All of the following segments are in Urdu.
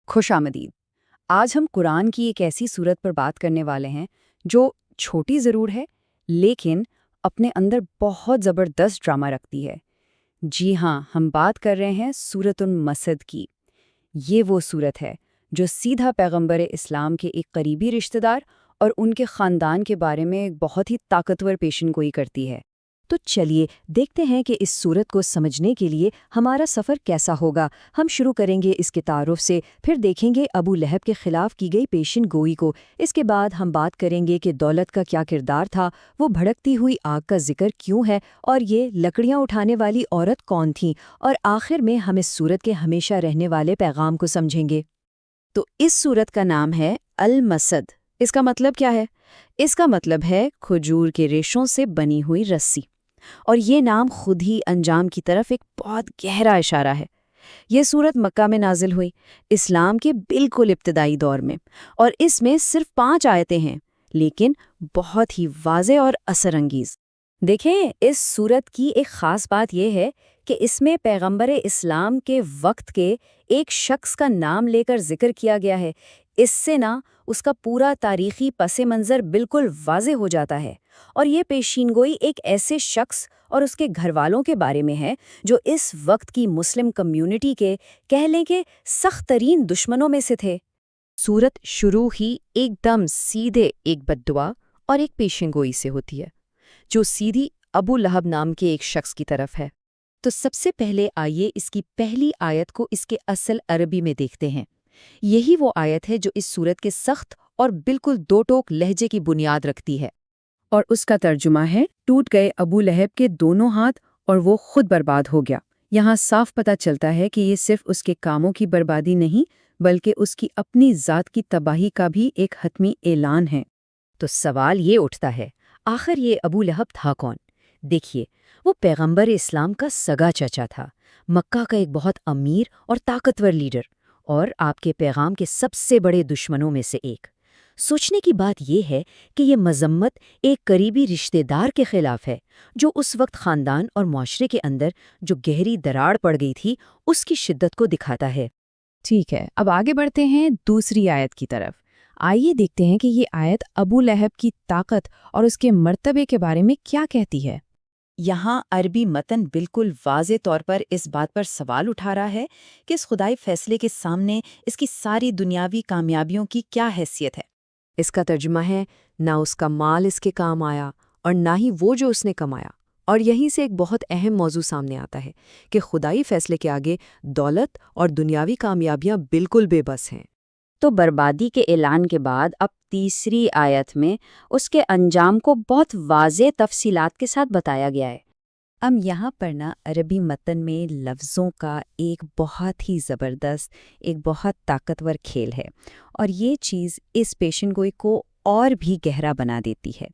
خوش آمدید۔ آج ہم قرآن کی ایک ایسی صورت پر بات کرنے والے ہیں جو چھوٹی ضرور ہے لیکن اپنے اندر بہت زبردست ڈرامہ رکھتی ہے۔ جی ہاں، ہم بات کر رہے ہیں سورۃ المسد کی۔ یہ وہ صورت ہے جو سیدھا پیغمبر اسلام کے ایک قریبی رشتہ دار اور ان کے خاندان کے بارے میں ایک بہت ہی طاقتور پیشن گوئی کرتی ہے۔ تو چلیے دیکھتے ہیں کہ اس صورت کو سمجھنے کے لیے ہمارا سفر کیسا ہوگا۔ ہم شروع کریں گے اس کے تعارف سے، پھر دیکھیں گے ابو لہب کے خلاف کی گئی پیشن گوئی کو۔ اس کے بعد ہم بات کریں گے کہ دولت کا کیا کردار تھا، وہ بھڑکتی ہوئی آگ کا ذکر کیوں ہے، اور یہ لکڑیاں اٹھانے والی عورت کون تھیں، اور آخر میں ہم اس صورت کے ہمیشہ رہنے والے پیغام کو سمجھیں گے۔ تو اس صورت کا نام ہے المسد۔ اس کا مطلب کیا ہے؟ اس کا مطلب ہے کھجور کے ریشوں سے بنی ہوئی رسی، اور یہ نام خود ہی انجام کی طرف ایک بہت گہرا اشارہ ہے۔ یہ صورت مکہ میں نازل ہوئی، اسلام کے بالکل ابتدائی دور میں، اور اس میں صرف 5 آیتیں ہیں، لیکن بہت ہی واضح اور اثر انگیز۔ دیکھیں، اس صورت کی ایک خاص بات یہ ہے کہ اس میں پیغمبر اسلام کے وقت کے ایک شخص کا نام لے کر ذکر کیا گیا ہے۔ اس سے اس کا پورا تاریخی پس منظر بالکل واضح ہو جاتا ہے، اور یہ پیشین گوئی ایک ایسے شخص اور اس کے گھر والوں کے بارے میں ہے جو اس وقت کی مسلم کمیونٹی کے کہہ لیں کہ سخت ترین دشمنوں میں سے تھے۔ صورت شروع ہی ایک دم سیدھے ایک بد دعا اور ایک پیشن گوئی سے ہوتی ہے، جو سیدھی ابو لہب نام کے ایک شخص کی طرف ہے۔ تو سب سے پہلے آئیے اس کی پہلی آیت کو اس کے اصل عربی میں دیکھتے ہیں۔ یہی وہ آیت ہے جو اس صورت کے سخت اور بالکل دو ٹوک لہجے کی بنیاد رکھتی ہے، اور اس کا ترجمہ ہے، ٹوٹ گئے ابو لہب کے دونوں ہاتھ اور وہ خود برباد ہو گیا۔ یہاں صاف پتہ چلتا ہے کہ یہ صرف اس کے کاموں کی بربادی نہیں بلکہ اس کی اپنی ذات کی تباہی کا بھی ایک حتمی اعلان ہے۔ تو سوال یہ اٹھتا ہے، آخر یہ ابو لہب تھا کون؟ دیکھیے، وہ پیغمبر اسلام کا سگا چچا تھا، مکہ کا ایک بہت امیر اور طاقتور لیڈر، اور آپ کے پیغام کے سب سے بڑے دشمنوں میں سے ایک۔ سوچنے کی بات یہ ہے کہ یہ مذمت ایک قریبی رشتہ دار کے خلاف ہے، جو اس وقت خاندان اور معاشرے کے اندر جو گہری دراڑ پڑ گئی تھی اس کی شدت کو دکھاتا ہے۔ ٹھیک ہے، اب آگے بڑھتے ہیں دوسری آیت کی طرف۔ آئیے دیکھتے ہیں کہ یہ آیت ابو لہب کی طاقت اور اس کے مرتبے کے بارے میں کیا کہتی ہے۔ یہاں عربی متن بالکل واضح طور پر اس بات پر سوال اٹھا رہا ہے کہ اس خدائی فیصلے کے سامنے اس کی ساری دنیاوی کامیابیوں کی کیا حیثیت ہے۔ اس کا ترجمہ ہے، نہ اس کا مال اس کے کام آیا اور نہ ہی وہ جو اس نے کمایا۔ اور یہیں سے ایک بہت اہم موضوع سامنے آتا ہے کہ خدائی فیصلے کے آگے دولت اور دنیاوی کامیابیاں بالکل بے بس ہیں۔ تو بربادی کے اعلان کے بعد اب تیسری آیت میں اس کے انجام کو بہت واضح تفصیلات کے ساتھ بتایا گیا ہے۔ اب یہاں پر عربی متن میں لفظوں کا ایک بہت ہی زبردست، ایک بہت طاقتور کھیل ہے، اور یہ چیز اس پیشن گوئی کو اور بھی گہرا بنا دیتی ہے۔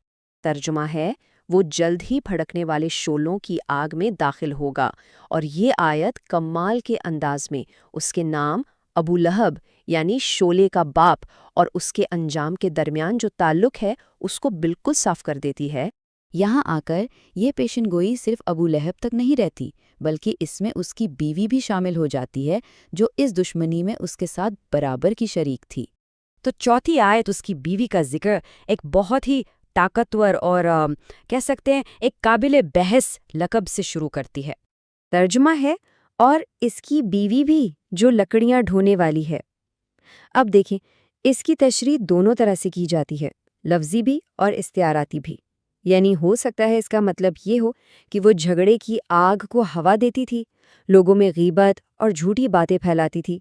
ترجمہ ہے، وہ جلد ہی بھڑکنے والے شعلوں کی آگ میں داخل ہوگا، اور یہ آیت کمال کے انداز میں اس کے نام ابو لہب یعنی شعلے کا باپ اور اس کے انجام کے درمیان جو تعلق ہے اس کو بالکل صاف کر دیتی ہے۔ یہاں آ کر یہ پیشن گوئی صرف ابو لہب تک نہیں رہتی، بلکہ اس میں اس کی بیوی بھی شامل ہو جاتی ہے، جو اس دشمنی میں اس کے ساتھ برابر کی شریک تھی۔ تو چوتھی آیت اس کی بیوی کا ذکر ایک بہت ہی طاقتور اور کہہ سکتے ہیں ایک قابل بحث لقب سے شروع کرتی ہے۔ ترجمہ ہے، اور اس کی بیوی بھی جو لکڑیاں ڈھونے والی ہے۔ اب دیکھیں، اس کی تشریح دونوں طرح سے کی جاتی ہے، لفظی بھی اور استعاراتی بھی۔ یعنی ہو سکتا ہے اس کا مطلب یہ ہو کہ وہ جھگڑے کی آگ کو ہوا دیتی تھی، لوگوں میں غیبت اور جھوٹی باتیں پھیلاتی تھی۔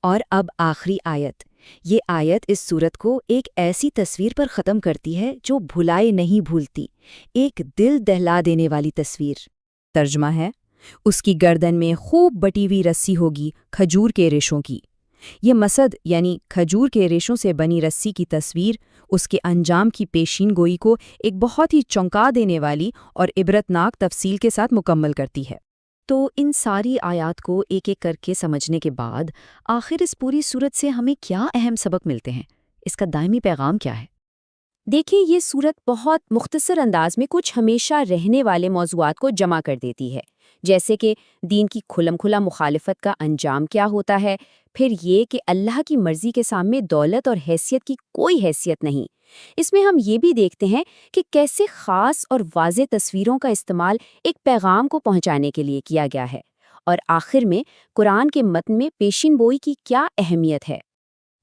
اور اب آخری آیت، یہ آیت اس صورت کو ایک ایسی تصویر پر ختم کرتی ہے جو بھلائے نہیں بھولتی، ایک دل دہلا دینے والی تصویر۔ ترجمہ ہے، اس کی گردن میں خوب بٹی ہوئی رسی ہوگی کھجور کے ریشوں کی۔ یہ مسد یعنی کھجور کے ریشوں سے بنی رسی کی تصویر اس کے انجام کی پیشین گوئی کو ایک بہت ہی چونکا دینے والی اور عبرتناک تفصیل کے ساتھ مکمل کرتی ہے۔ تو ان ساری آیات کو ایک ایک کر کے سمجھنے کے بعد آخر اس پوری صورت سے ہمیں کیا اہم سبق ملتے ہیں؟ اس کا دائمی پیغام کیا ہے؟ دیکھیں یہ صورت بہت مختصر انداز میں کچھ ہمیشہ رہنے والے موضوعات کو جمع کر دیتی ہے، جیسے کہ دین کی کھلم کھلا مخالفت کا انجام کیا ہوتا ہے، پھر یہ کہ اللہ کی مرضی کے سامنے دولت اور حیثیت کی کوئی حیثیت نہیں۔ اس میں ہم یہ بھی دیکھتے ہیں کہ کیسے خاص اور واضح تصویروں کا استعمال ایک پیغام کو پہنچانے کے لیے کیا گیا ہے، اور آخر میں قرآن کے متن میں پیشین گوئی کی کیا اہمیت ہے۔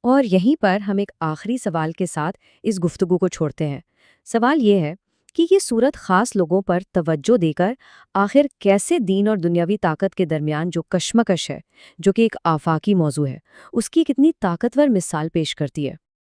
اور یہیں پر ہم ایک آخری سوال کے ساتھ اس گفتگو کو چھوڑتے ہیں۔ سوال یہ ہے کہ یہ صورت خاص لوگوں پر توجہ دے کر آخر کیسے دین اور دنیاوی طاقت کے درمیان جو کشمکش ہے، جو کہ ایک آفاقی موضوع ہے، اس کی کتنی طاقتور مثال پیش کرتی ہے۔